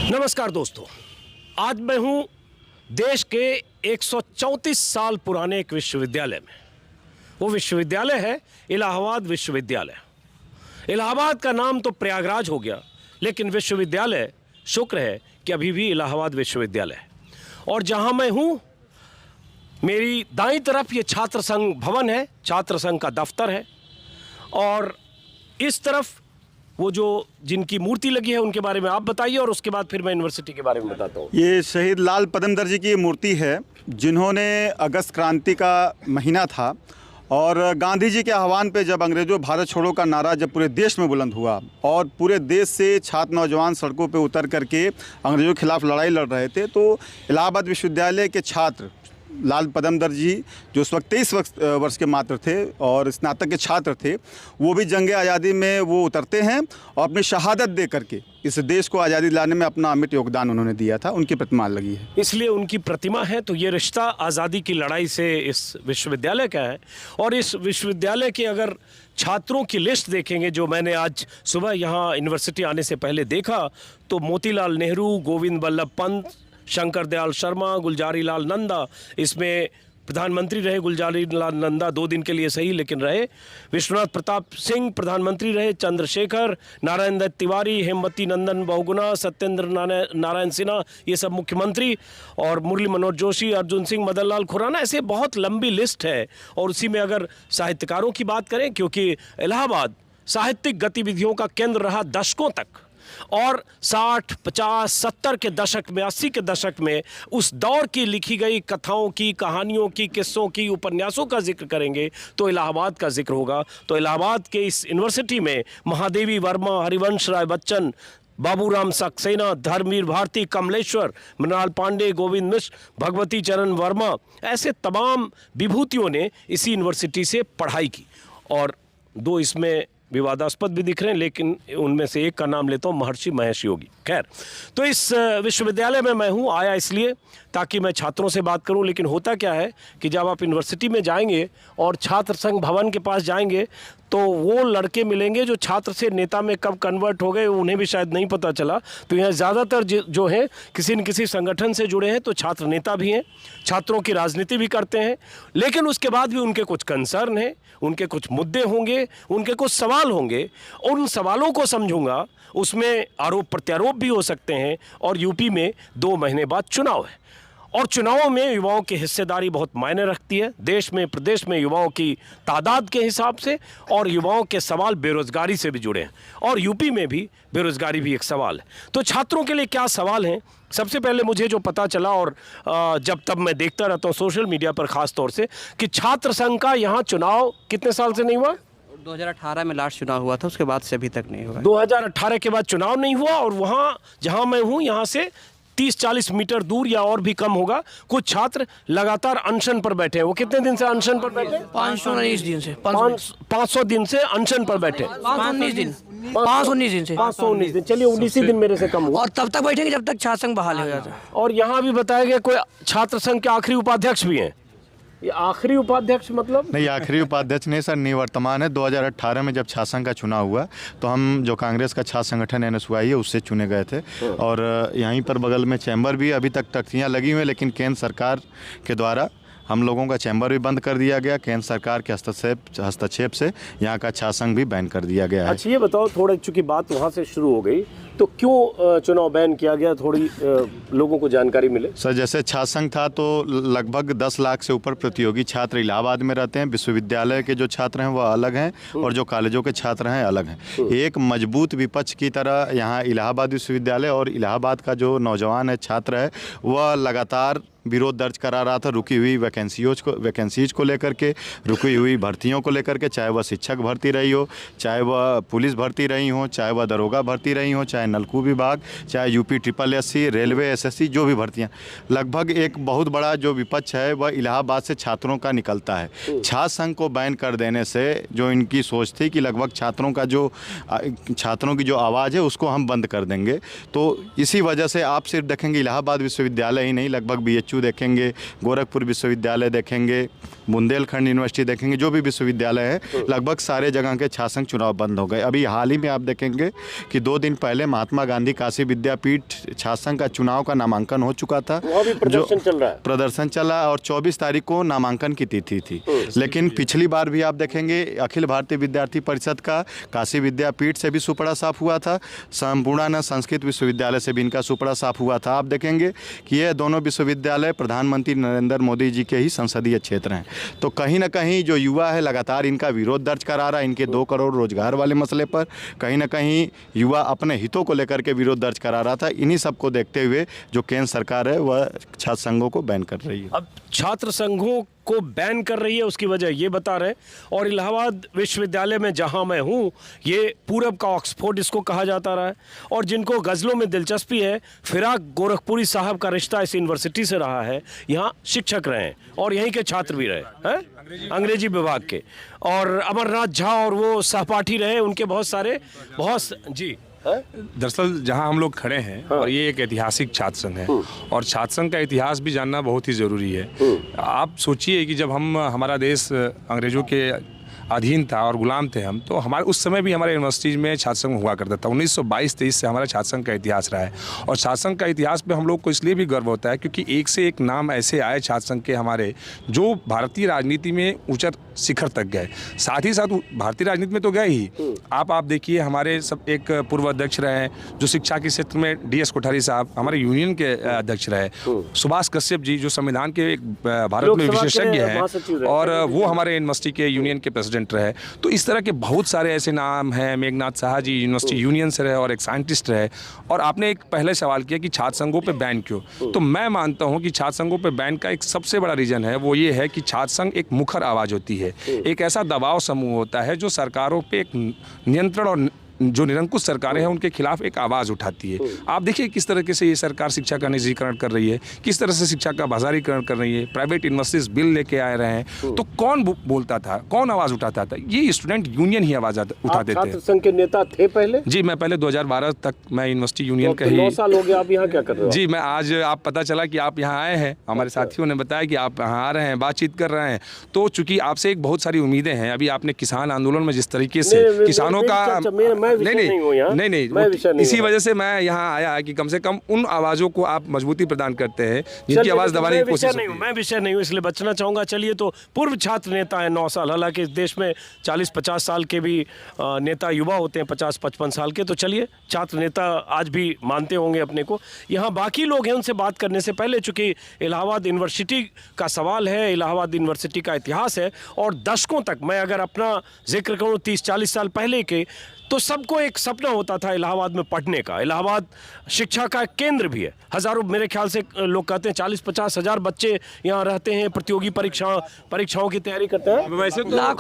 नमस्कार दोस्तों, आज मैं हूं देश के 134 साल पुराने एक विश्वविद्यालय में। वो विश्वविद्यालय है इलाहाबाद विश्वविद्यालय। इलाहाबाद का नाम तो प्रयागराज हो गया, लेकिन विश्वविद्यालय शुक्र है कि अभी भी इलाहाबाद विश्वविद्यालय है। और जहां मैं हूं, मेरी दाईं तरफ ये छात्र संघ भवन है, छात्र संघ का दफ्तर है, और इस तरफ वो जो जिनकी मूर्ति लगी है उनके बारे में आप बताइए, और उसके बाद फिर मैं यूनिवर्सिटी के बारे में बताता हूँ। ये शहीद लाल पदमदर जी की मूर्ति है, जिन्होंने अगस्त क्रांति का महीना था और गांधी जी के आह्वान पे जब अंग्रेज़ों भारत छोड़ो का नारा जब पूरे देश में बुलंद हुआ और पूरे देश से छात्र नौजवान सड़कों पे उतर करके अंग्रेज़ों के खिलाफ लड़ाई लड़ रहे थे, तो इलाहाबाद विश्वविद्यालय के छात्र लाल पदमदर जी, जो उस वक्त 23 वर्ष के मात्र थे और स्नातक के छात्र थे, वो भी जंग आज़ादी में वो उतरते हैं और अपनी शहादत दे करके इस देश को आज़ादी लाने में अपना अमिट योगदान उन्होंने दिया था। उनकी प्रतिमा लगी है, इसलिए उनकी प्रतिमा है। तो ये रिश्ता आज़ादी की लड़ाई से इस विश्वविद्यालय का है। और इस विश्वविद्यालय के अगर छात्रों की लिस्ट देखेंगे, जो मैंने आज सुबह यहाँ यूनिवर्सिटी आने से पहले देखा, तो मोतीलाल नेहरू, गोविंद बल्लभ पंत, शंकर दयाल शर्मा, गुलजारी लाल नंदा, इसमें प्रधानमंत्री रहे गुलजारी लाल नंदा 2 दिन के लिए सही, लेकिन रहे। विश्वनाथ प्रताप सिंह प्रधानमंत्री रहे, चंद्रशेखर, नारायण दत्त तिवारी, हेमवती नंदन बहुगुणा, सत्येंद्र नारायण सिन्हा, ये सब मुख्यमंत्री, और मुरली मनोहर जोशी, अर्जुन सिंह, मदन लाल खुराना, ऐसे बहुत लंबी लिस्ट है। और उसी में अगर साहित्यकारों की बात करें, क्योंकि इलाहाबाद साहित्यिक गतिविधियों का केंद्र रहा दशकों तक, और 60, 50, 70 के दशक में, 80 के दशक में उस दौर की लिखी गई कथाओं की, कहानियों की, किस्सों की, उपन्यासों का जिक्र करेंगे तो इलाहाबाद का जिक्र होगा। तो इलाहाबाद के इस यूनिवर्सिटी में महादेवी वर्मा, हरिवंश राय बच्चन, बाबूराम सक्सेना, धर्मवीर भारती, कमलेश्वर, मृणाल पांडे, गोविंद मिश्र, भगवती चरण वर्मा, ऐसे तमाम विभूतियों ने इसी यूनिवर्सिटी से पढ़ाई की। और 2 इसमें विवादास्पद भी दिख रहे हैं, लेकिन उनमें से एक का नाम लेता हूँ, महर्षि महेश योगी। खैर, तो इस विश्वविद्यालय में मैं हूँ, आया इसलिए ताकि मैं छात्रों से बात करूं। लेकिन होता क्या है कि जब आप यूनिवर्सिटी में जाएंगे और छात्र संघ भवन के पास जाएंगे, तो वो लड़के मिलेंगे जो छात्र से नेता में कब कन्वर्ट हो गए, उन्हें भी शायद नहीं पता चला। तो यहाँ ज़्यादातर जो हैं किसी न किसी संगठन से जुड़े हैं, तो छात्र नेता भी हैं, छात्रों की राजनीति भी करते हैं, लेकिन उसके बाद भी उनके कुछ कंसर्न हैं, उनके कुछ मुद्दे होंगे, उनके कुछ सवाल होंगे। उन सवालों को समझूंगा, उसमें आरोप प्रत्यारोप भी हो सकते हैं। और यूपी में 2 महीने बाद चुनाव है, और चुनावों में युवाओं की हिस्सेदारी बहुत मायने रखती है, देश में प्रदेश में युवाओं की तादाद के हिसाब से। और युवाओं के सवाल बेरोजगारी से भी जुड़े हैं, और यूपी में भी बेरोजगारी भी एक सवाल है। तो छात्रों के लिए क्या सवाल हैं? सबसे पहले मुझे जो पता चला, और जब तब मैं देखता रहता हूँ सोशल मीडिया पर ख़ास तौर से, कि छात्र संघ का यहाँ चुनाव कितने साल से नहीं हुआ? 2018 में लास्ट चुनाव हुआ था, उसके बाद से अभी तक नहीं हुआ। 2018 के बाद चुनाव नहीं हुआ। और वहाँ जहाँ मैं हूँ, यहाँ से 30-40 मीटर दूर या और भी कम होगा, कुछ छात्र लगातार अनशन पर बैठे हैं। वो कितने दिन से अनशन पर बैठे? 519 दिन से, 500 दिन से अनशन पर बैठे। 519 दिन, 519 दिन से, 519 दिन। चलिए 19 ही दिन मेरे से कम हुआ। और तब तक बैठेंगे जब तक छात्र संघ बहाल हो जाता है। और यहाँ भी बताया गया कोई छात्र संघ के आखिरी उपाध्यक्ष भी हैं। ये आखिरी उपाध्यक्ष मतलब? नहीं, आखिरी उपाध्यक्ष नहीं सर, निवर्तमान है। 2018 में जब छात्र संघ का चुनाव हुआ, तो हम जो कांग्रेस का छात्र संगठन NSY है, उससे चुने गए थे। और यहीं पर बगल में चैम्बर भी अभी तक तख्तियाँ लगी हुई हैं, लेकिन केंद्र सरकार के द्वारा हम लोगों का चैम्बर भी बंद कर दिया गया। केंद्र सरकार के हस्तक्षेप से यहाँ का छात्र संघ भी बैन कर दिया गया है। अच्छा, ये बताओ, थोड़ा चूंकि बात वहाँ से शुरू हो गई, तो क्यों चुनाव बैन किया गया? थोड़ी लोगों को जानकारी मिले। सर, जैसे छात्र संघ था तो लगभग 10 लाख से ऊपर प्रतियोगी छात्र इलाहाबाद में रहते हैं। विश्वविद्यालय के जो छात्र हैं वह अलग हैं, और जो कॉलेजों के छात्र हैं अलग हैं। एक मजबूत विपक्ष की तरह यहाँ इलाहाबाद विश्वविद्यालय और इलाहाबाद का जो नौजवान है, छात्र है, वह लगातार विरोध दर्ज करा रहा था रुकी हुई वैकेंसीज को लेकर के, रुकी हुई भर्तियों को लेकर के, चाहे वह शिक्षक भर्ती रही हो, चाहे वह पुलिस भर्ती रही हो, चाहे वह दरोगा भर्ती रही हो, चाहे नलकू विभाग, चाहे UP SSSC, रेलवे SSC, जो भी भर्तियां, लगभग एक बहुत बड़ा जो विपक्ष है वह इलाहाबाद से छात्रों का निकलता है। छात्र संघ को बैन कर देने से जो इनकी सोच थी कि लगभग छात्रों की जो आवाज़ है उसको हम बंद कर देंगे, तो इसी वजह से आप सिर्फ देखेंगे इलाहाबाद विश्वविद्यालय ही नहीं, लगभग BHU देखेंगे, गोरखपुर विश्वविद्यालय देखेंगे, बुंदेलखंड यूनिवर्सिटी देखेंगे, जो भी विश्वविद्यालय है लगभग सारे जगह के छात्र संघ चुनाव बंद हो गए। अभी हाल ही में आप देखेंगे कि 2 दिन पहले महात्मा गांधी काशी विद्यापीठ छात्र संघ का चुनाव का नामांकन हो चुका था, जो प्रदर्शन चला और 24 तारीख को नामांकन की तिथि थी। लेकिन पिछली बार भी आप देखेंगे अखिल भारतीय विद्यार्थी परिषद का काशी विद्यापीठ से भी सुपड़ा साफ हुआ था, संपूर्णानंद संस्कृत विश्वविद्यालय से भी इनका सुपड़ा साफ हुआ था। आप देखेंगे कि ये दोनों विश्वविद्यालय प्रधानमंत्री नरेंद्र मोदी जी के ही संसदीय क्षेत्र हैं। तो कहीं ना कहीं जो युवा है लगातार इनका विरोध दर्ज करा रहा है, इनके 2 करोड़ रोजगार वाले मसले पर कहीं ना कहीं युवा अपने हितों को लेकर के विरोध दर्ज करा रहा था। इन्हीं सबको देखते हुए जो केंद्र सरकार है वह छात्र संघों को बैन कर रही है। अब छात्र संघों को बैन कर रही है, उसकी वजह ये बता रहे हैं। और इलाहाबाद विश्वविद्यालय में जहां मैं हूं, ये पूरब का ऑक्सफोर्ड इसको कहा जाता रहा है। और जिनको गज़लों में दिलचस्पी है, फिराक गोरखपुरी साहब का रिश्ता इस यूनिवर्सिटी से रहा है। यहाँ शिक्षक रहे हैं और यहीं के छात्र भी रहे हैं, अंग्रेजी विभाग के। और अमरनाथ झा और वो सहपाठी रहे, उनके बहुत सारे जी। दरअसल जहां हम लोग खड़े हैं और ये एक ऐतिहासिक छात्र संघ है और छात्र संघ का इतिहास भी जानना बहुत ही ज़रूरी है। आप सोचिए कि जब हमारा देश अंग्रेज़ों के अधीन था और गुलाम थे हम, तो हमारे उस समय भी हमारे यूनिवर्सिटीज़ में छात्र संघ हुआ करता था। 1922-23 से हमारा छात्र संघ का इतिहास रहा है और छात्र संघ का इतिहास पे हम लोग को इसलिए भी गर्व होता है क्योंकि एक से एक नाम ऐसे आए छात्र संघ के हमारे, जो भारतीय राजनीति में ऊंचा शिखर तक गए। साथ ही साथ भारतीय राजनीति में तो गए ही, आप देखिए हमारे सब एक पूर्व अध्यक्ष रहे जो शिक्षा के क्षेत्र में DS कोठारी साहब हमारे यूनियन के अध्यक्ष रहे, सुभाष कश्यप जी जो संविधान के एक भारत में विशेषज्ञ हैं और वो हमारे यूनिवर्सिटी के यूनियन के प्रेसिडेंट रहे। तो इस तरह के बहुत सारे ऐसे नाम हैं। मेघनाथ साहा जी यूनिवर्सिटी यूनियन से रहे और एक साइंटिस्ट रहे। और आपने एक पहले सवाल किया कि छात्र संघों पे बैन क्यों, तो मैं मानता हूं कि छात्र संघों पे बैन का एक सबसे बड़ा रीजन है, वो ये है कि छात्र संघ एक मुखर आवाज़ होती है, एक ऐसा दबाव समूह होता है जो सरकारों पे एक नियंत्रण और जो निरंकुश सरकारें हैं उनके खिलाफ एक आवाज़ उठाती है। आप देखिए किस तरह से ये सरकार शिक्षा का निजीकरण कर रही है, किस तरह से शिक्षा का बाजारीकरण कर रही है, प्राइवेट यूनिवर्सिटीज बिल लेके आए रहे हैं। तो कौन बोलता था, कौन आवाज़ उठाता था? ये स्टूडेंट यूनियन ही आवाज़ उठाते थे। छात्र संघ के नेता थे पहले? जी, मैं पहले 2012 तक मैं यूनिवर्सिटी यूनियन का ही। 9 साल हो गया, आप यहाँ क्या कर रहे हो? जी, मैं आज आप पता चला कि आप यहाँ आए हैं, हमारे साथियों ने बताया कि आप यहाँ आ रहे हैं, बातचीत कर रहे हैं। तो चूंकि आपसे एक बहुत सारी उम्मीदें हैं, अभी आपने किसान आंदोलन में जिस तरीके से किसानों का नहीं, इसी वजह से मैं यहाँ आया कि कम से कम उन आवाज़ों को आप मजबूती प्रदान करते हैं जिनकी आवाज़ दबाने की कोशिश नहीं। मैं विषय नहीं हूँ इसलिए बचना चाहूँगा। चलिए, तो पूर्व छात्र नेता है 9 साल, हालांकि इस देश में 40-50 साल के भी नेता युवा होते हैं, 50-55 साल के। तो चलिए, छात्र नेता आज भी मानते होंगे अपने को। यहाँ बाकी लोग हैं, उनसे बात करने से पहले, चूँकि इलाहाबाद यूनिवर्सिटी का सवाल है, इलाहाबाद यूनिवर्सिटी का इतिहास है और दशकों तक, मैं अगर अपना जिक्र करूँ 30-40 साल पहले के, तो सबको एक सपना होता था इलाहाबाद में पढ़ने का। इलाहाबाद शिक्षा का केंद्र भी है। हज़ारों, मेरे ख्याल से लोग कहते हैं 40-50 हज़ार बच्चे यहाँ रहते हैं, प्रतियोगी परीक्षाओं की तैयारी करते हैं।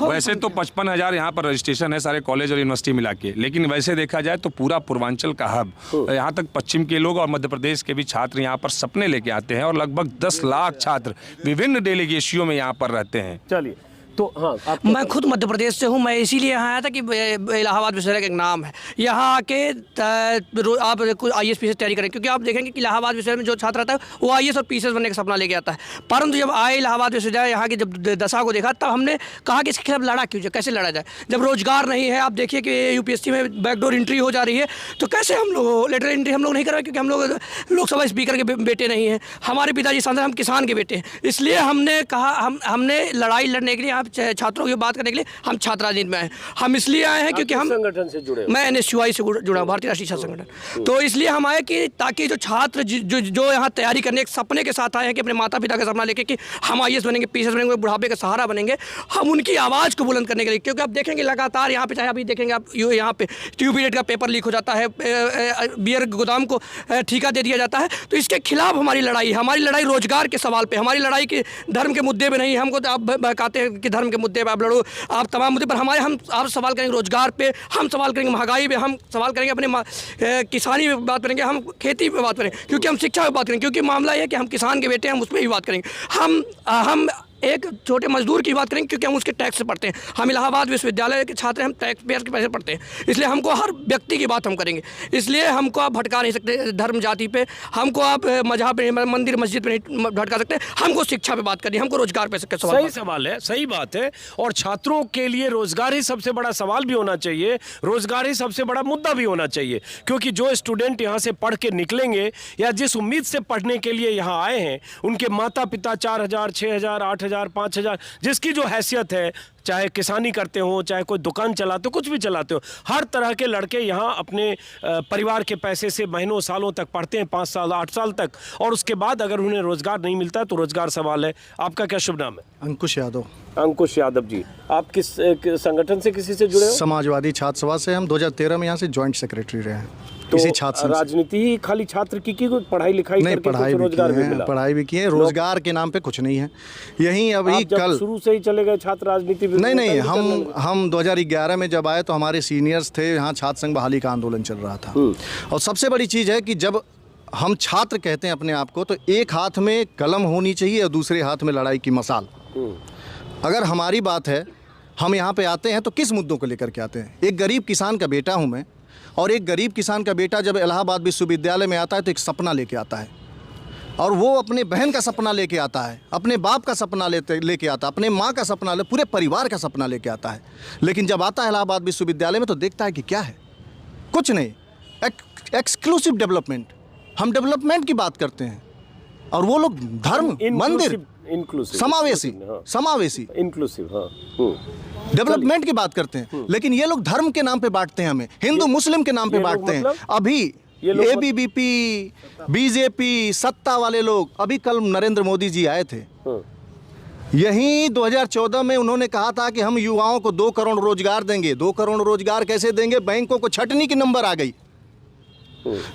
वैसे तो 55,000 यहाँ पर रजिस्ट्रेशन है सारे कॉलेज और यूनिवर्सिटी मिला के, लेकिन वैसे देखा जाए तो पूरा पूर्वांचल का हब, यहाँ तक पश्चिम के लोग और मध्य प्रदेश के भी छात्र यहाँ पर सपने लेके आते हैं और लगभग 10 लाख छात्र विभिन्न डेलीगेशियों में यहाँ पर रहते हैं। चलिए, तो हाँ, मैं खुद मध्य प्रदेश से हूँ। मैं इसीलिए यहाँ आया था कि इलाहाबाद विश्वविद्यालय का एक नाम है, यहाँ आके आप IAS PCS तैयारी करें, क्योंकि आप देखेंगे कि इलाहाबाद विश्वविद्यालय में जो छात्र आता है वो IAS और PCS बनने का सपना लेके आता है। परंतु जब आए इलाहाबाद विश्वविद्यालय, यहाँ की जब दशा को देखा, तब हमने कहा कि इसके खिलाफ लड़ा क्यों जाए, कैसे लड़ा जाए। जब रोजगार नहीं है, आप देखिए कि UPSC में बैकडोर एंट्री हो जा रही है, तो कैसे हम लोग लेटर एंट्री हम लोग नहीं कर रहे, क्योंकि हम लोग लोकसभा स्पीकर के बेटे नहीं हैं, हमारे पिताजी सांसद, हम किसान के बेटे हैं। इसलिए हमने कहा हमने लड़ाई लड़ने के लिए, आप छात्रों की बात करने के लिए हम छात्र राजनीति में आए। हम इसलिए आए हैं क्योंकि हम संगठन से जुड़े, मैं NSUI से जुड़ा, भारतीय राष्ट्रीय छात्र संगठन। तो इसलिए हम आए कि ताकि जो छात्र जो यहाँ तैयारी करने एक सपने के साथ आए हैं कि अपने माता पिता का सपना लेके कि हम IAS बनेंगे, PCS बनेंगे, बुढ़ापे का सहारा बनेंगे, हम उनकी आवाज़ को बुलंद करने के लिए। क्योंकि आप देखेंगे लगातार यहाँ पे, चाहे अभी देखेंगे आप यहाँ पे ट्यूबवेल का पेपर लीक हो जाता है, बियर गोदाम को ठेका दे दिया जाता है। तो इसके खिलाफ हमारी लड़ाई रोजगार के सवाल पे, हमारी लड़ाई के धर्म के मुद्दे पे नहीं। हमको आप बहकाते हैं कि धर्म के मुद्दे पे आप लड़ो, आप तमाम मुद्दे पर आप सवाल करेंगे रोजगार पे, हम सवाल करेंगे महंगाई पे, हम सवाल करेंगे अपने किसानी पे बात करेंगे, हम खेती पे बात करेंगे, क्योंकि हम शिक्षा पे बात करेंगे, क्योंकि मामला ये है कि हम किसान के बेटे हैं, हम उस पर भी बात करेंगे। हम एक छोटे मजदूर की बात करेंगे, क्योंकि हम उसके टैक्स से पढ़ते हैं। हम इलाहाबाद विश्वविद्यालय के छात्र हैं, हम टैक्स पेयर के पैसे पढ़ते हैं, इसलिए हमको हर व्यक्ति की बात हम करेंगे। इसलिए हमको आप भटका नहीं सकते धर्म जाति पे, हमको आप मजहब पे, मंदिर मस्जिद पे नहीं भटका सकते। हमको शिक्षा पे बात करनी है, हमको रोजगार पे सही सवाल है, सही बात है। और छात्रों के लिए रोजगार ही सबसे बड़ा सवाल भी होना चाहिए, रोजगार ही सबसे बड़ा मुद्दा भी होना चाहिए, क्योंकि जो स्टूडेंट यहाँ से पढ़ के निकलेंगे या जिस उम्मीद से पढ़ने के लिए यहाँ आए हैं, उनके माता पिता 4,000, 6,000, 8,000, 5,000 जिसकी जो हैसियत है, चाहे किसानी करते हो, चाहे कोई दुकान चलाते हो, कुछ भी चलाते हो, हर तरह के लड़के यहाँ अपने परिवार के पैसे से महीनों सालों तक पढ़ते हैं, 5 साल 8 साल तक, और उसके बाद अगर उन्हें रोजगार नहीं मिलता है तो रोजगार सवाल है। आपका क्या शुभ नाम है? अंकुश यादव। अंकुश यादव जी, आप किस संगठन से, किसी से जुड़े हो? समाजवादी छात्र सभा से। हम 2013 में यहाँ से जॉइंट सेक्रेटरी रहे हैं। तो इसी छात्र संघ से। राजनीति ही खाली छात्र की कोई पढ़ाई लिखाई नहीं, करके पढ़ाई कुछ भी रोजगार किए भी हैं, मिला? पढ़ाई भी किए हैं, रोजगार के नाम पे कुछ नहीं है। यहीं अभी आप जब कल शुरू से ही चले गए छात्र राजनीति में? नहीं, हम 2011 में जब आए तो हमारे सीनियर्स थे, यहाँ छात्र संघ बहाली का आंदोलन चल रहा था। और सबसे बड़ी चीज़ है कि जब हम छात्र कहते हैं अपने आप को, तो एक हाथ में कलम होनी चाहिए और दूसरे हाथ में लड़ाई की मसाल। अगर हमारी बात है, हम यहाँ पे आते हैं तो किस मुद्दों को लेकर के आते हैं? एक गरीब किसान का बेटा हूँ मैं, और एक गरीब किसान का बेटा जब इलाहाबाद विश्वविद्यालय में आता है तो एक सपना लेके आता है, और वो अपने बहन का सपना लेके आता है, अपने बाप का सपना लेके आता है, अपने माँ का सपना पूरे परिवार का सपना लेके आता है। लेकिन जब आता है इलाहाबाद विश्वविद्यालय में तो देखता है कि क्या है, कुछ नहीं, एक्सक्लूसिव डेवलपमेंट। हम डेवलपमेंट की बात करते हैं और वो लोग धर्म, मंदिर, समावेशी इंक्लूसिव, डेवलपमेंट की बात करते हैं। लेकिन ये लोग धर्म के नाम पे बांटते हैं, हमें हिंदू मुस्लिम के नाम पे बांटते हैं। अभी एबीवीपी, बीजेपी, सत्ता वाले लोग, अभी कल नरेंद्र मोदी जी आए थे, यहीं 2014 में उन्होंने कहा था कि हम युवाओं को 2 करोड़ रोजगार देंगे। 2 करोड़ रोजगार कैसे देंगे? बैंकों को छटनी की नंबर आ गई।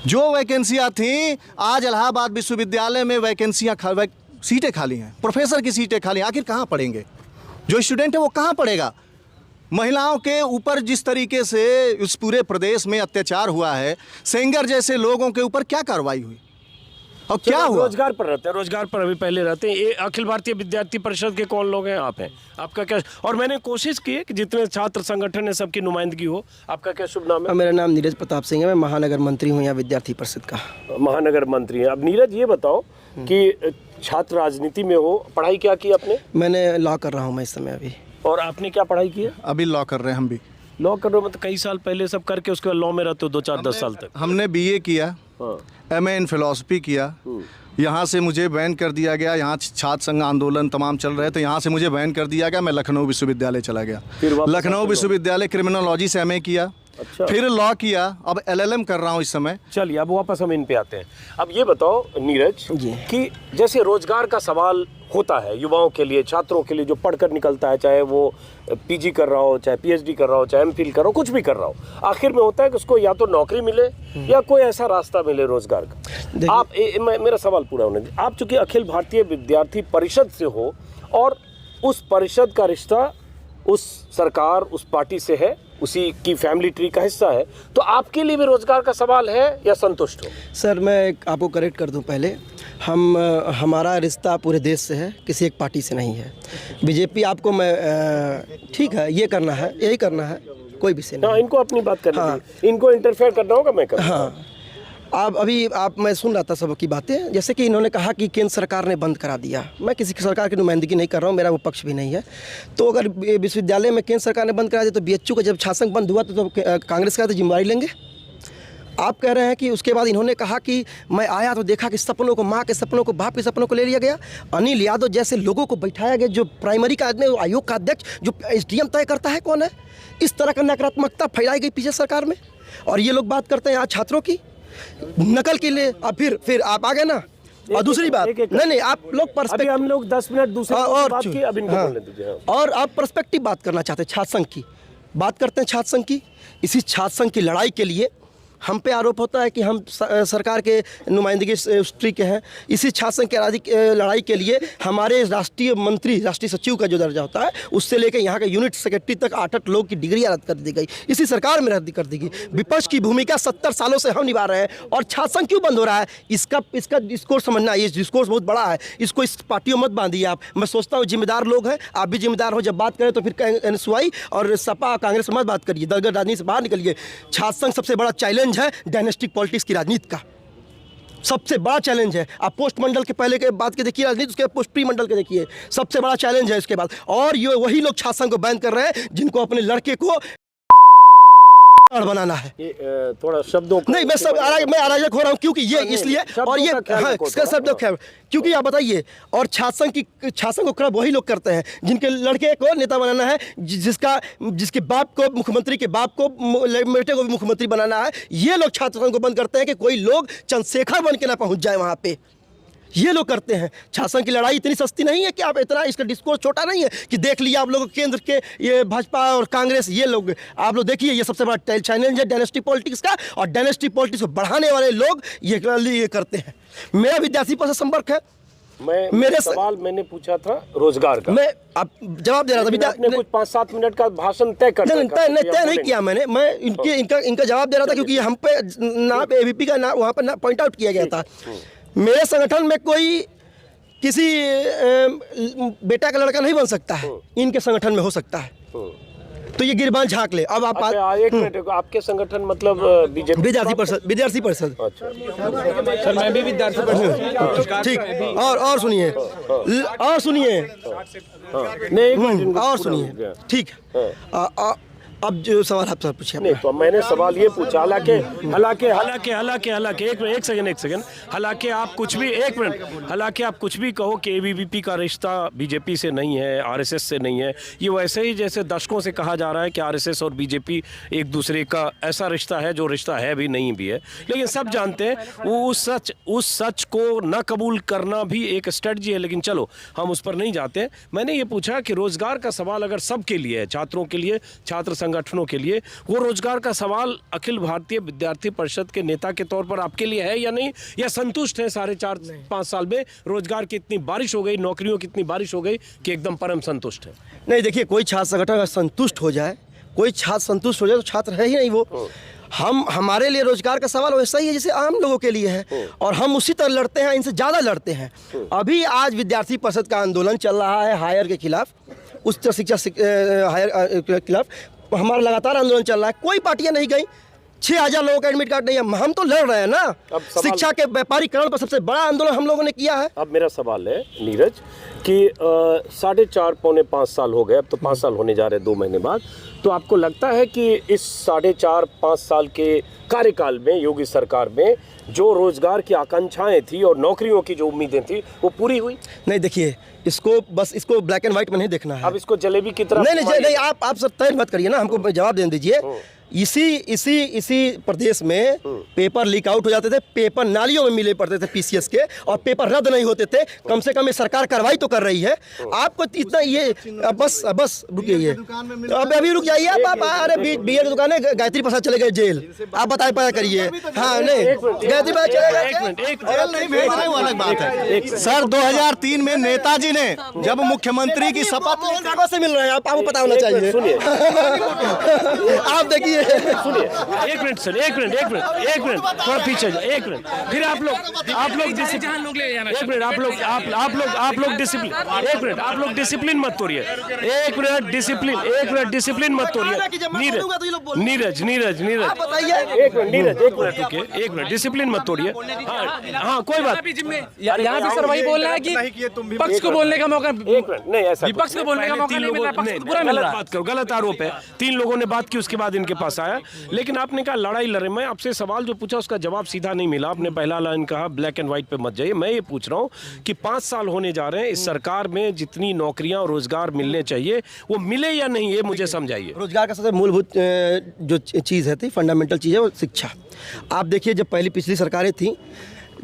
जो वैकेंसियां थी, आज इलाहाबाद विश्वविद्यालय में वैकेंसियां, सीटें खाली हैं, प्रोफेसर की सीटें खाली। आखिर कहाँ पढ़ेंगे? जो स्टूडेंट है वो कहाँ पढ़ेगा? महिलाओं के ऊपर जिस तरीके से इस पूरे प्रदेश में अत्याचार हुआ है, सेंगर जैसे लोगों के ऊपर क्या कार्रवाई हुई और क्या हुआ? रोजगार पर रहते हैं, रोजगार पर अभी पहले रहते हैं। ये अखिल भारतीय विद्यार्थी परिषद के कौन लोग हैं? आप हैं। आपका क्या? और मैंने कोशिश की है कि जितने छात्र संगठन है सबकी नुमाइंदगी हो। आपका क्या शुभ नाम है? मेरा नाम नीरज प्रताप सिंह है, मैं महानगर मंत्री हूँ यहाँ विद्यार्थी परिषद का। महानगर मंत्री हैं। अब नीरज ये बताओ कि छात्र राजनीति में हो, पढ़ाई क्या की आपने? मैंने लॉ कर रहा हूँ मैं इस समय अभी। और आपने क्या पढ़ाई की है? अभी लॉ कर रहे हैं हम भी। लॉ कर रहे हो मतलब कई साल पहले सब करके उसके बाद लॉ में रहते हो 2-4-10 साल तक? हमने बीए किया, एमए इन फिलॉसफी किया। यहाँ से मुझे बैन कर दिया गया। यहाँ छात्र संघ आंदोलन तमाम चल रहे थे, यहाँ से मुझे बैन कर दिया गया। मैं लखनऊ विश्वविद्यालय चला गया। लखनऊ विश्वविद्यालय क्रिमिनोलॉजी से एमए किया। अच्छा। फिर लॉ किया, अब एलएलएम कर रहा हूँ इस समय। चलिए अब वापस हम इन पे आते हैं। अब ये बताओ नीरज कि जैसे रोजगार का सवाल होता है युवाओं के लिए, छात्रों के लिए जो पढ़कर निकलता है, चाहे वो पीजी कर रहा हो, चाहे पीएचडी कर रहा हो, चाहे एमफिल कर रहा हो, कुछ भी कर रहा हो, आखिर में होता है कि उसको या तो नौकरी मिले या कोई ऐसा रास्ता मिले रोजगार का। आप मेरा सवाल पूरा होने दीजिए। आप चूंकि अखिल भारतीय विद्यार्थी परिषद से हो और उस परिषद का रिश्ता उस सरकार, उस पार्टी से है, उसी की फैमिली ट्री का हिस्सा है, तो आपके लिए भी रोजगार का सवाल है या संतुष्ट हो? सर मैं आपको करेक्ट कर दूं, पहले हमारा रिश्ता पूरे देश से है, किसी एक पार्टी से नहीं है। बीजेपी आपको मैं ठीक है, ये करना है, यही करना है, कोई विषय नहीं। हाँ, इनको अपनी बात करनी है, इनको इंटरफेयर करना होगा, मैं करूँगा। हाँ, आप मैं सुन रहा था सबकी बातें, जैसे कि इन्होंने कहा कि केंद्र सरकार ने बंद करा दिया। मैं किसी सरकार की नुमाइंदगी नहीं कर रहा हूँ, मेरा वो पक्ष भी नहीं है। तो अगर विश्वविद्यालय में केंद्र सरकार ने बंद करा दिया तो बीएचयू का जब छात्र संघ बंद हुआ तो कांग्रेस का तो जिम्मेदारी लेंगे। आप कह रहे हैं कि उसके बाद इन्होंने कहा कि मैं आया तो देखा कि सपनों को, माँ के सपनों को, बाप के सपनों को ले लिया गया। अनिल यादव जैसे लोगों को बैठाया गया, जो प्राइमरी का आदमी, आयोग का अध्यक्ष, जो एसडीएम तय करता है कौन है। इस तरह का नकारात्मकता फैलाई गई पीछे सरकार में, और ये लोग बात करते हैं आज छात्रों की नकल के लिए। अब फिर आप आ गए ना। और दूसरी बात, नहीं आप लोग पर्सपेक्टिव, हम लोग 10 मिनट दूसरी बात की, अब इनको बोलने दीजिए। और आप पर्सपेक्टिव बात करना चाहते हैं छात्र संघ की, बात करते हैं छात्र संघ की। इसी छात्र संघ की लड़ाई के लिए हम पे आरोप होता है कि हम सरकार के नुमाइंदगी स्त्री के हैं। इसी छात्र संघ के लड़ाई के लिए हमारे राष्ट्रीय मंत्री, राष्ट्रीय सचिव का जो दर्जा होता है, उससे लेकर यहाँ के यूनिट सेक्रेटरी तक 8-8 लोग की डिग्रियाँ रद्द कर दी गई। इसी सरकार में रद्द कर दी गई। विपक्ष की भूमिका 70 सालों से हम निभा रहे हैं, और छात्र संघ क्यों बंद हो रहा है, इसका डिस्कोर्स समझना है। ये डिस्कोर्स बहुत बड़ा है, इसको इस पार्टियों मत बांधिए आप। मैं सोचता हूँ जिम्मेदार लोग हैं, आप भी जिम्मेदार हो। जब बात करें तो फिर एनएसयूआई और सपा कांग्रेस मत बात करिए, दलगत राजनीति से बाहर निकलिए। छात्र संघ सबसे बड़ा चैलेंज है डायनेस्टिक पॉलिटिक्स की राजनीति का, सबसे बड़ा चैलेंज है। आप पोस्ट मंडल के पहले के बात के देखिए राजनीति, उसके पोस्ट प्री मंडल के देखिए, सबसे बड़ा चैलेंज है इसके बाद। और ये वही लोग छात्र संघ को बैन कर रहे हैं जिनको अपने लड़के को बनाना है। थोड़ा शब्दों नहीं, मैं अराजक हो रहा हूँ क्योंकि ये इसलिए, और ये शब्द क्योंकि आप बताइए। और छात्र संघ को खराब वही लोग करते हैं जिनके लड़के को नेता बनाना है, जिसके बाप को, मुख्यमंत्री के बाप को, बेटे को भी मुख्यमंत्री बनाना है। ये लोग छात्र संघ को बंद करते हैं कि कोई लोग चंद्रशेखर बन के ना पहुंच जाए वहाँ पे। ये लोग करते हैं। छात्र संघ की लड़ाई इतनी सस्ती नहीं है कि आप इतना, इसका डिस्कोर्स छोटा नहीं है कि देख लिया आप लोगों केंद्र के ये भाजपा और कांग्रेस, ये लोग आप लोग देखिए, ये सबसे बड़ा चैलेंज है डायनेस्टिक पॉलिटिक्स का, और डायनेस्टिक पॉलिटिक्स को बढ़ाने वाले लोग ये करते हैं। मेरा विद्यार्थी पर से संपर्क है। मेरे सवाल मैंने पूछा था रोजगार का, मैं अब जवाब दे रहा था। आपने कुछ 5-7 मिनट का भाषण तय नहीं किया मैंने, मैं इनका जवाब दे रहा था, क्योंकि हम पे ना एबीपी का ना वहाँ पर ना पॉइंट आउट किया गया था। मेरे संगठन में कोई किसी बेटा का लड़का नहीं बन सकता है, इनके संगठन में हो सकता है। तो ये गिरबान झांक ले। अब आप एक मिनट, आपके संगठन मतलब बीजेपी विद्यार्थी परिषद। अच्छा सर, मैं भी विद्यार्थी परिषद। ठीक, और सुनिए, और सुनिए, ठीक है। अब जो सवाल आप सर पूछिए। नहीं, तो मैंने सवाल ये पूछा, हालांकि एक सेकंड, हालांकि आप कुछ भी, एक मिनट, हालांकि आप कुछ भी कहो कि एबीवीपी का रिश्ता बीजेपी से नहीं है, आरएसएस से नहीं है, ये वैसे ही जैसे दशकों से कहा जा रहा है कि आरएसएस और बीजेपी एक दूसरे का ऐसा रिश्ता है जो रिश्ता है भी नहीं भी है। लेकिन सब जानते हैं वो उस सच को न कबूल करना भी एक स्ट्रेटजी है, लेकिन चलो हम उस पर नहीं जाते। मैंने ये पूछा कि रोजगार का सवाल अगर सबके लिए है, छात्रों के लिए, छात्र संगठनों के लिए, वो रोजगार का सवाल अखिल भारतीय विद्यार्थी परिषद के नेता के तौर पर आपके लिए है या नहीं, या संतुष्ट है 4.5-5 साल में रोजगार की इतनी बारिश हो गई, नौकरियों की इतनी बारिश हो गई कि एकदम परम संतुष्ट है? नहीं, देखिए, कोई छात्र संगठन अगर संतुष्ट हो जाए, कोई छात्र संतुष्ट हो जाए तो छात्र है ही नहीं वो। हमारे लिए रोजगार का सवाल वैसा ही है जैसे आम लोगों के लिए है, और हम उसी तरह लड़ते हैं, इनसे ज़्यादा लड़ते हैं। अभी आज विद्यार्थी परिषद का आंदोलन चल रहा है हायर के खिलाफ, उच्च शिक्षा हायर के खिलाफ हमारा लगातार आंदोलन चल रहा है। कोई पार्टियां नहीं गई, 6000 लोगों का एडमिट कार्ड नहीं है। हम तो लड़ रहे हैं ना, शिक्षा के व्यापारीकरण पर सबसे बड़ा आंदोलन हम लोगों ने किया है। अब मेरा सवाल है नीरज कि 4.5-5 साल हो गए, अब तो 5 साल होने जा रहे हैं 2 महीने बाद, तो आपको लगता है कि इस 4.5-5 साल के कार्यकाल में योगी सरकार में जो रोजगार की आकांक्षाएं थी और नौकरियों की जो उम्मीदें थी वो पूरी हुई? नहीं, देखिए, इसको ब्लैक एंड व्हाइट में नहीं देखना है। अब इसको जलेबी की तरह नहीं, आप सब तय मत करिए ना, हमको जवाब देने दीजिए। इसी प्रदेश में पेपर लीक आउट हो जाते थे, पेपर नालियों में मिले पड़ते थे पीसीएस के, और पेपर रद्द नहीं होते थे। कम से कम ये सरकार कार्रवाई तो कर रही है। आपको इतना ये बस रुकिए, अब अभी रुक जाइए आप। अरे बीए की दुकान है, गायत्री प्रसाद चले गए जेल, आप बताए पता करिए। हाँ, नहीं, गायत्री प्रसाद चले गए, अलग बात है सर। 2003 में नेताजी ने जब मुख्यमंत्री की शपथ कागज से मिल रहे हैं, आपको पता होना चाहिए। आप देखिए, सुनिए, एक मिनट सर, एक मिनट, थोड़ा पीछे जाओ, एक मिनट। फिर आप लोग डिसिप्लिन मत तोड़िए, एक मिनट डिसिप्लिन मत तोड़िए। नीरज, एक मिनट डिसिप्लिन मत तोड़िए। हाँ, कोई बात। यहाँ भी सर वही बोलना है कि पक्ष को बोलने का मौका, एक मिनट, नहीं ऐसा विपक्ष को बोलने का मौका नहीं मिल रहा, पक्ष को बुरा मिल रहा है। बात करो, गलत आरोप है। 3 लोगों ने बात की, उसके बाद इनके पास आया, लेकिन आपने कहा लड़ाई लड़े। मैं आपसे सवाल जो पूछा उसका जवाब सीधा नहीं मिला। आपने पहला लाइन कहा ब्लैक एंड व्हाइट पे मत जाइए। मैं ये पूछ रहा हूँ कि 5 साल होने जा रहे हैं, इस सरकार में जितनी नौकरियां और रोजगार मिलने चाहिए वो मिले या नहीं, ये मुझे समझाइए। रोजगार का सबसे मूलभूत जो चीज़ है, फंडामेंटल चीज़ है, वो शिक्षा। आप देखिए, जब पिछली सरकारें थी,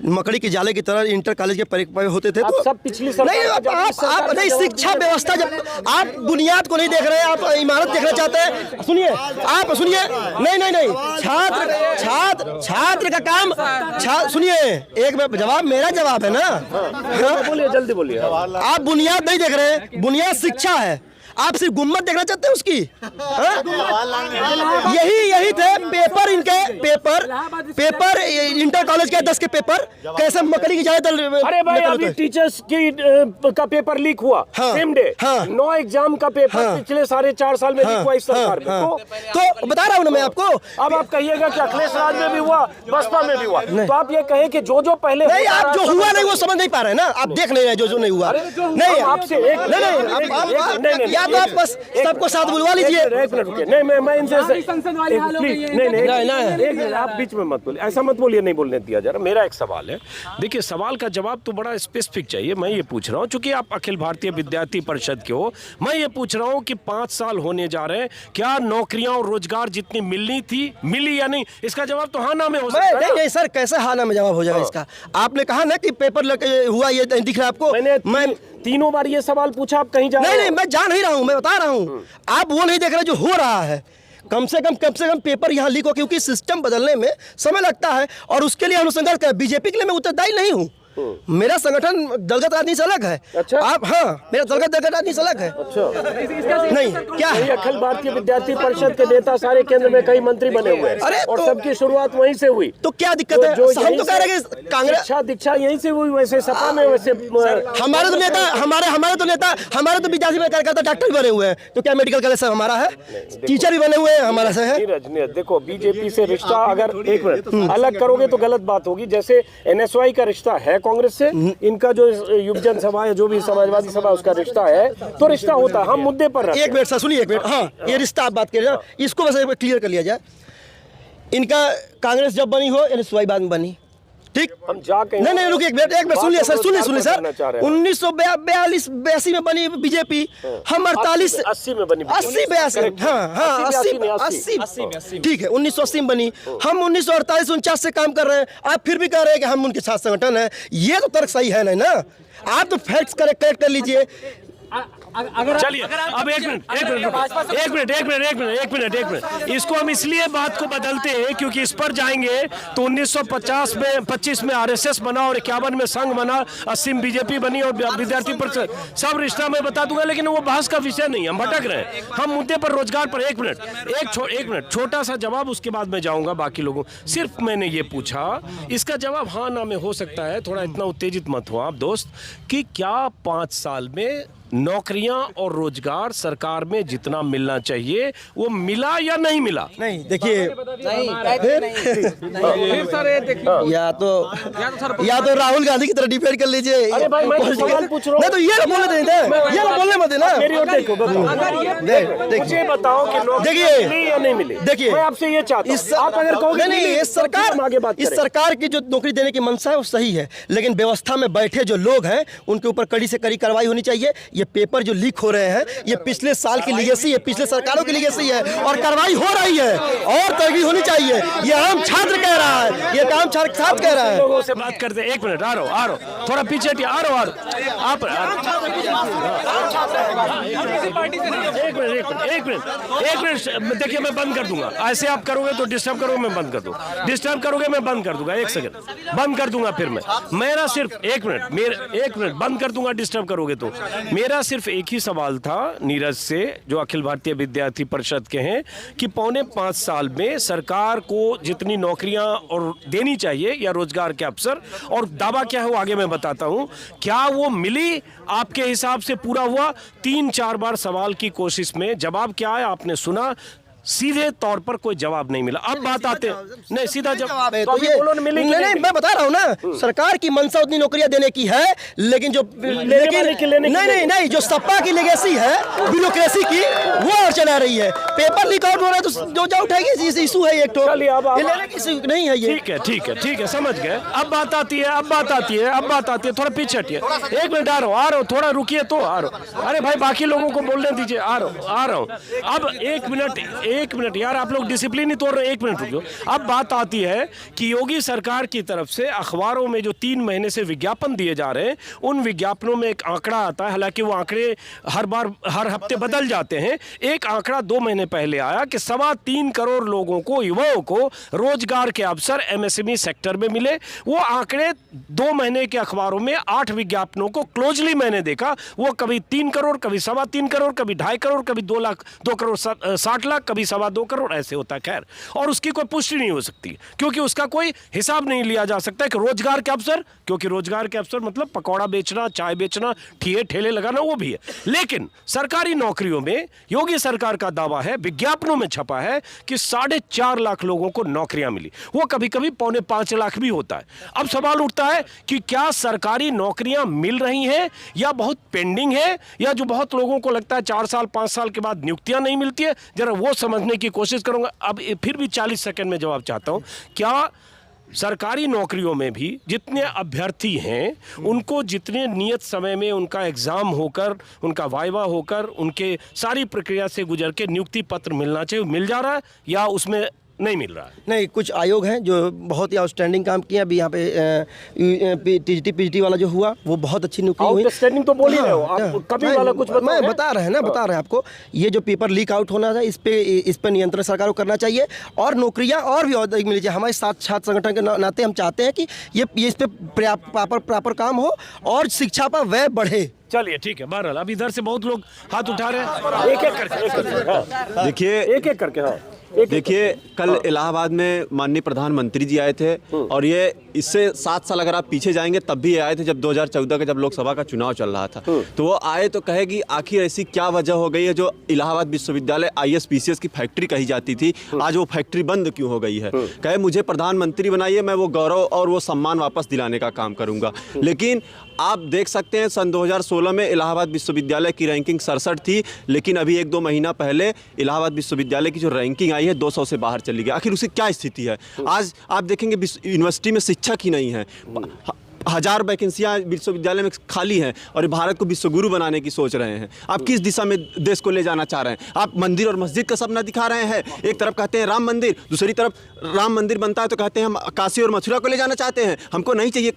मकड़ी के जाले की तरह इंटर कॉलेज के परीक्षा होते थे। आप तो सब पिछली सरकार नहीं, का जब इस सरकार आप का नहीं, जवाब शिक्षा व्यवस्था, जब आप बुनियाद को नहीं देख रहे हैं, आप इमारत देखना चाहते हैं। सुनिए, आप सुनिए, नहीं, छात्र का काम, सुनिए, एक जवाब, मेरा जवाब है ना। हाँ? बोलिए, जल्दी बोलिए। आप बुनियाद नहीं देख रहे हैं, बुनियाद शिक्षा है। आप सिर्फ गुम्मत देखना चाहते हैं उसकी। यही थे पेपर, इनके पेपर इंटर कॉलेज के 10 के पेपर कैसे मकड़ी की जाले। अरे भाई, अभी टीचर्स की का पेपर लीक हुआ सेम डे। 9 एग्जाम का पेपर पिछले 4.5 साल में लीक हुआ इस सरकार में। तो बता रहा हूँ ना मैं आपको। अब आप कहिएगा कि अखिलेश राज में भी हुआ, बसपा में भी हुआ, तो आप ये कहें कि जो पहले नहीं, आप जो हुआ नहीं वो समझ नहीं पा रहे ना, आप देख नहीं रहे जो नहीं हुआ। नहीं, आपसे नहीं, या तो आप बस सबको साथ बुलवा लीजिए। एक मिनट रुकिए। नहीं, मैं इनसे नहीं, आप बीच में मत बोलिए, ऐसा मत बोलिए, नहीं बोलने दिया जा रहा। मेरा एक सवाल है, देखिए सवाल का जवाब तो बड़ा स्पेसिफिक चाहिए। मैं ये पूछ रहा हूँ, चूंकि आप अखिल भारतीय विद्यार्थी परिषद के हो, मैं ये पूछ रहा हूँ कि 5 साल होने जा रहे हैं, क्या नौकरियां और रोजगार जितनी मिलनी थी मिली या नहीं? इसका जवाब तो हाँ ना में हो सकता है। नहीं सर, कैसे हाँ ना में जवाब हो जाएगा इसका? आपने कहा ना कि पेपर हुआ, ये दिख रहा है आपको। मैं तीनों बार ये सवाल पूछा, आप कहीं जा नहीं, मैं जा नहीं रहा हूँ, मैं बता रहा हूँ। आप वो नहीं देख रहे जो हो रहा है। कम से कम पेपर यहाँ लीक हो, क्योंकि सिस्टम बदलने में समय लगता है और उसके लिए हम संघर्ष करें। बीजेपी के लिए मैं उत्तरदायी नहीं हूँ। मेरा संगठन दलगत राजनीति से अलग है। अच्छा? आप, हाँ, मेरा दलगत राजनीति से अलग है। अच्छा, नहीं, क्या है? अखिल भारतीय विद्यार्थी परिषद के नेता सारे केंद्र में कई मंत्री बने हुए हैं। अरे और तो, सबकी शुरुआत वहीं से हुई, तो क्या दिक्कत है? हम तो कह रहे हैं कि कांग्रेस शिक्षा दीक्षा यहीं से हुई, वैसे सपा में, वैसे हमारे तो नेता, हमारे तो विद्यार्थी में कार्यकर्ता डॉक्टर भी बने हुए हैं। तो क्या मेडिकल कॉलेज सब हमारा है? टीचर भी बने हुए हैं, हमारा से है। नीरज, देखो, बीजेपी से रिश्ता अगर एक मिनट अलग करोगे तो गलत बात होगी। जैसे NSY का रिश्ता है कांग्रेस से, इनका जो युवजन सभा है, जो भी समाजवादी सभा, उसका रिश्ता है, तो रिश्ता होता है। हम मुद्दे पर रहते हैं। एक मिनट सर, सुनिए, एक मिनट। हाँ, ये रिश्ता आप बात करिए, इसको बस क्लियर कर लिया जाए। इनका कांग्रेस जब बनी हो, NSY बाद में बनी, ठीक? हम जा कहीं नहीं, रुकिए एक मिनट, सुनिए सर। 1942-82 में बनी बीजेपी, हम 80 में बनी, 80-82, हाँ 80, ठीक है, 1980 में बनी। हम 1948-49 से काम कर रहे हैं, आप फिर भी कह रहे हैं कि हम उनके साथ संगठन है। ये तो तर्क सही है नहीं ना? आप तो फैक्ट्स करेक्ट कर लीजिए। चलिए, अब एक मिनट, इसको हम इसलिए बात को बदलते हैं क्योंकि इस पर जाएंगे तो 1925 में RSS बना और 51 में संघ बना, 80 में बीजेपी बनी और विद्यार्थी परिषद, सब रिश्ता मैं बता दूंगा, लेकिन वो बहस का विषय नहीं, हम भटक रहे हैं। हम मुद्दे पर, रोजगार पर। एक मिनट, छोटा सा जवाब, उसके बाद मैं जाऊंगा बाकी लोगों। सिर्फ मैंने ये पूछा, इसका जवाब हाँ ना में हो सकता है। थोड़ा इतना उत्तेजित मत हो आप दोस्त, कि क्या 5 साल में नौकरियां और रोजगार सरकार में जितना मिलना चाहिए वो मिला या नहीं मिला? नहीं, देखिए, या तो राहुल गांधी की तरह डिफेंड कर लीजिए। अरे भाई, मैं तो सवाल पूछ रहा हूं। नहीं तो ये ना बोलने दें, ये ना बोलने मत देना। मेरी ओर देखो, मुझे बताओ कि नौकरी मिली या नहीं मिली। देखिए, मैं आपसे ये चाहता हूं, आप अगर कहोगे नहीं, इस सरकार की जो नौकरी देने की मंशा है वो सही है, लेकिन व्यवस्था में बैठे जो लोग हैं उनके ऊपर कड़ी से कड़ी कार्रवाई होनी चाहिए। ये पेपर जो लीक हो रहे हैं, ये पिछले साल की लीगेसी है, पिछले सरकारों की लीगेसी है, और कार्रवाई हो रही है और तरक्की होनी चाहिए। ये आम छात्र कह रहा है, ये काम छात्र कह रहा है। लोगों से बात करते हैं। एक मिनट, आ रहा हूं, थोड़ा पीछे आ रहा हूं। आप एक मिनट, देखिए, मैं बंद कर दूंगा। ऐसे आप करोगे तो डिस्टर्ब करोगे, मैं बंद कर दूंगा। डिस्टर्ब करोगे, मैं बंद कर दूंगा। 1 सेकंड, बंद कर दूंगा। फिर मेरा सिर्फ एक मिनट बंद कर दूंगा डिस्टर्ब करोगे तो। मेरा सिर्फ एक ही सवाल था नीरज से, जो अखिल भारतीय विद्यार्थी परिषद के हैं, कि 4.25 साल में सरकार को जितनी नौकरियां और देनी चाहिए या रोजगार के अवसर, और दावा क्या है वो आगे मैं बताता हूं, क्या वो मिली? आपके हिसाब से पूरा हुआ? 3-4 बार सवाल की कोशिश में जवाब क्या है आपने सुना, सीधे तौर पर कोई जवाब नहीं मिला। अब बात आते हैं, नहीं सीधा जवाब है तो ये बोलो ना, मिलेगी नहीं, मैं बता रहा हूँ ना, सरकार की मंशा उतनी नौकरियां देने की है, लेकिन जो नहीं, जो सपा की लेगेसी है ब्यूरोक्रेसी की, वो और चला रही है। पेपर लीक आउट हो रहा है तो जो जा उठाएगी, इशू है एक तो, नहीं है ये। ठीक है, समझ गए। अब बात आती है, थोड़ा पीछे हटिए। 1 मिनट, आ रहा हूँ, थोड़ा रुकिए तो आ रहा हूँ। अरे भाई, बाकी लोगों को बोलने दीजिए, आ रहा हूँ। अब 1 मिनट एक मिनट यार, आप लोग डिसिप्लिन ही तोड़ रहे हैं, 1 मिनट रुको। अब बात आती है कि योगी सरकार की तरफ से अखबारों में जो 3 महीने से विज्ञापन दिए जा रहे हैं, उन विज्ञापनों में एक आंकड़ा आता है, हालांकि वो आंकड़े हर हफ्ते बदल जाते हैं। एक आंकड़ा 2 महीने पहले आया कि 3.25 करोड़ लोगों को, युवाओं को रोजगार के अवसर एमएसएमई सेक्टर में मिले। वो आंकड़े 2 महीने के अखबारों में 8 विज्ञापनों को क्लोजली मैंने देखा, वो कभी 3 करोड़, कभी 3.25 करोड़, कभी 2.5 करोड़, कभी 2 करोड़ 60 लाख, कभी 2.25 करोड़, ऐसे होता है। खैर, और उसकी कोई पुष्टि नहीं हो सकती क्योंकि उसका कोई हिसाब नहीं लिया जा सकता है कि रोजगार के अवसर, क्योंकि रोजगार के अवसर मतलब पकौड़ा बेचना, चाय बेचना, ठेले लगाना, वो भी है। लेकिन सरकारी नौकरियों में योगी सरकार का दावा है, विज्ञापनों में छपा है कि 4.5 लाख लोगों को नौकरियां मिली, वो कभी कभी 4.25 लाख भी होता है। अब सवाल उठता है कि क्या सरकारी नौकरियां मिल रही हैं या बहुत पेंडिंग है, या जो बहुत लोगों को लगता है 4 साल 5 साल के बाद नियुक्तियां नहीं मिलती है, जरा वो समझने की कोशिश करूंगा। अब फिर भी 40 सेकंड में जवाब चाहता हूं, क्या सरकारी नौकरियों में भी जितने अभ्यर्थी हैं उनको जितने नियत समय में उनका एग्ज़ाम होकर, उनका वाइवा होकर, उनके सारी प्रक्रिया से गुजर के नियुक्ति पत्र मिलना चाहिए, मिल जा रहा है या उसमें नहीं मिल रहा है? नहीं, कुछ आयोग हैं जो बहुत ही आउटस्टैंडिंग काम किए। अभी यहाँ पे टीजीटी पीजीटी वाला जो हुआ वो बहुत अच्छी नियुक्ति हुई। आउटस्टैंडिंग तो बोल ही रहे हो आप, कभी वाला कुछ बताओ। मैं बता रहे हैं आपको, ये जो पेपर लीक आउट होना था, इस पे नियंत्रण सरकार को करना चाहिए और नौकरियां और भी अधिक मिली चाहिए। हमारे साथ छात्र संगठन के नाते हम चाहते हैं कि ये इस पे प्रॉपर काम हो और शिक्षा पर व्यय बढ़े। चलिए ठीक है, बहरहाल अब इधर से बहुत लोग हाथ उठा रहे हैं, एक करके देखिए, एक करके। हाँ, देखिए, कल इलाहाबाद में माननीय प्रधानमंत्री जी आए थे और ये इससे 7 साल अगर आप पीछे जाएंगे तब भी आए थे, जब 2014 का जब लोकसभा का चुनाव चल रहा था। तो वो आए तो कहे कि आखिर ऐसी क्या वजह हो गई है जो इलाहाबाद विश्वविद्यालय IAS PCS की फैक्ट्री कही जाती थी, आज वो फैक्ट्री बंद क्यों हो गई है। कहे मुझे प्रधानमंत्री बनाइए, मैं वो गौरव और वो सम्मान वापस दिलाने का काम करूंगा। लेकिन आप देख सकते हैं सन 2016 में इलाहाबाद विश्वविद्यालय की रैंकिंग 67 थी, लेकिन अभी 1-2 महीना पहले इलाहाबाद विश्वविद्यालय की जो रैंकिंग आई है 200 से बाहर चली गई। आखिर उसकी क्या स्थिति है? आज आप देखेंगे यूनिवर्सिटी में शिक्षक ही नहीं है, 1000 वैकेंसियाँ विश्वविद्यालय में खाली हैं और भारत को विश्वगुरु बनाने की सोच रहे हैं। आप किस दिशा में देश को ले जाना चाह रहे हैं? आप मंदिर और मस्जिद का सपना दिखा रहे हैं। एक तरफ कहते हैं राम मंदिर, दूसरी तरफ राम मंदिर बनता है तो कहते हैं हम काशी और मथुरा को ले जाना चाहते हैं। हमको नहीं चाहिए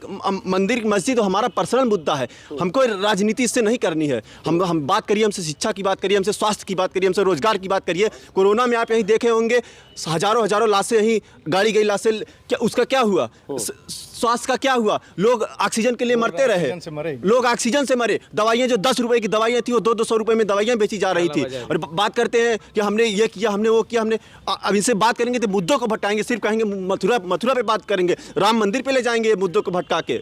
मंदिर मस्जिद, तो हमारा पर्सनल मुद्दा है, हमको राजनीति इससे नहीं करनी है। हम बात करिए, हमसे शिक्षा की बात करिए, हमसे स्वास्थ्य की बात करिए, हमसे रोजगार की बात करिए। कोरोना में आप यहीं देखे होंगे हजारों लाशें यहीं गाड़ी गई लाशें, क्या उसका क्या हुआ? स्वास्थ्य का क्या हुआ? लोग ऑक्सीजन के लिए मरते रहे, लोग ऑक्सीजन से मरे। दवाइयाँ जो 10 रुपए की दवाइयाँ थी वो 200 रुपए में दवाइयाँ बेची जा रही थी। और बात करते हैं कि हमने ये किया, हमने वो किया, हमने। अब इनसे बात करेंगे तो मुद्दों को भटकाएंगे, सिर्फ कहेंगे मथुरा पे बात करेंगे, राम मंदिर पे ले जाएंगे मुद्दों को भटका के।